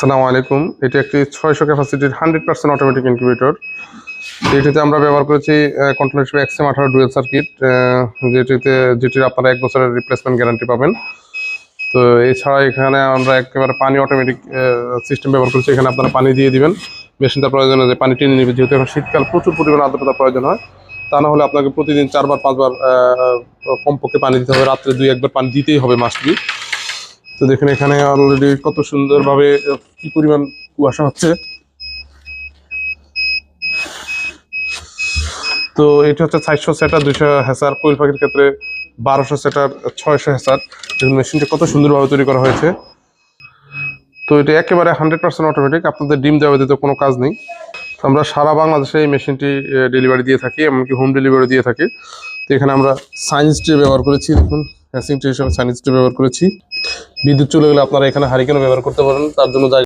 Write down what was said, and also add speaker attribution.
Speaker 1: আসসালামু আলাইকুম। এটি একটি 600 ক্যাপাসিটির 100% অটোমেটিক ইনকিউবেটর। এটিতে আমরা ব্যবহার করেছি কন্ট্রোলার হিসেবে XM18 ডুয়েল সার্কিট, যেটির আপনারা 1 বছরের রিপ্লেসমেন্ট গ্যারান্টি পাবেন। তো এছাড়া এখানে আমরা একেবারে পানি অটোমেটিক সিস্টেম ব্যবহার করেছি। এখানে আপনারা পানি দিয়ে দিবেন, মেশিনটার প্রয়োজন যে পানি টেনে নেবে। যেহেতু এখন শীতকাল, প্রচুর পরিমাণে আর্দ্রতা প্রয়োজন হয়। তা না হলে আপনাকে প্রতিদিন 4 বার 5 বার কমপক্ষে পানি দিতে হবে। রাত্রে 2-1 বার পানি দিতেই হবে, মাস্ট বি। তো দেখেন এখানে অলরেডি কত সুন্দরভাবে কি পরিমাণ কুয়াশা হচ্ছে। তো এটা হচ্ছে 400 সেটার 200 হ্যাসার, কোয়েল পাখির ক্ষেত্রে 1200 সেটার 600 হ্যাসার। দেখুন মেশিনটা কত সুন্দরভাবে তৈরি করা হয়েছে। তো এটা একেবারে 100% অটোমেটিক, আপনাদের ডিম দেওয়া দিতে কোনো কাজ নেই। আমরা সারা বাংলাদেশে এই মেশিনটি ডেলিভারি দিয়ে থাকি, এমনকি হোম ডেলিভারি দিয়ে থাকি। তো এখানে আমরা সায়েন্স ট্রে ব্যবহার করেছি, দেখুন হ্যাসিং ট্রে হিসেবে সায়েন্স ট্রে ব্যবহার করেছি। বিদ্যুৎ চলে গেলে আপনারা এখানে হারিকেনও ব্যবহার করতে পারেন, তার জন্য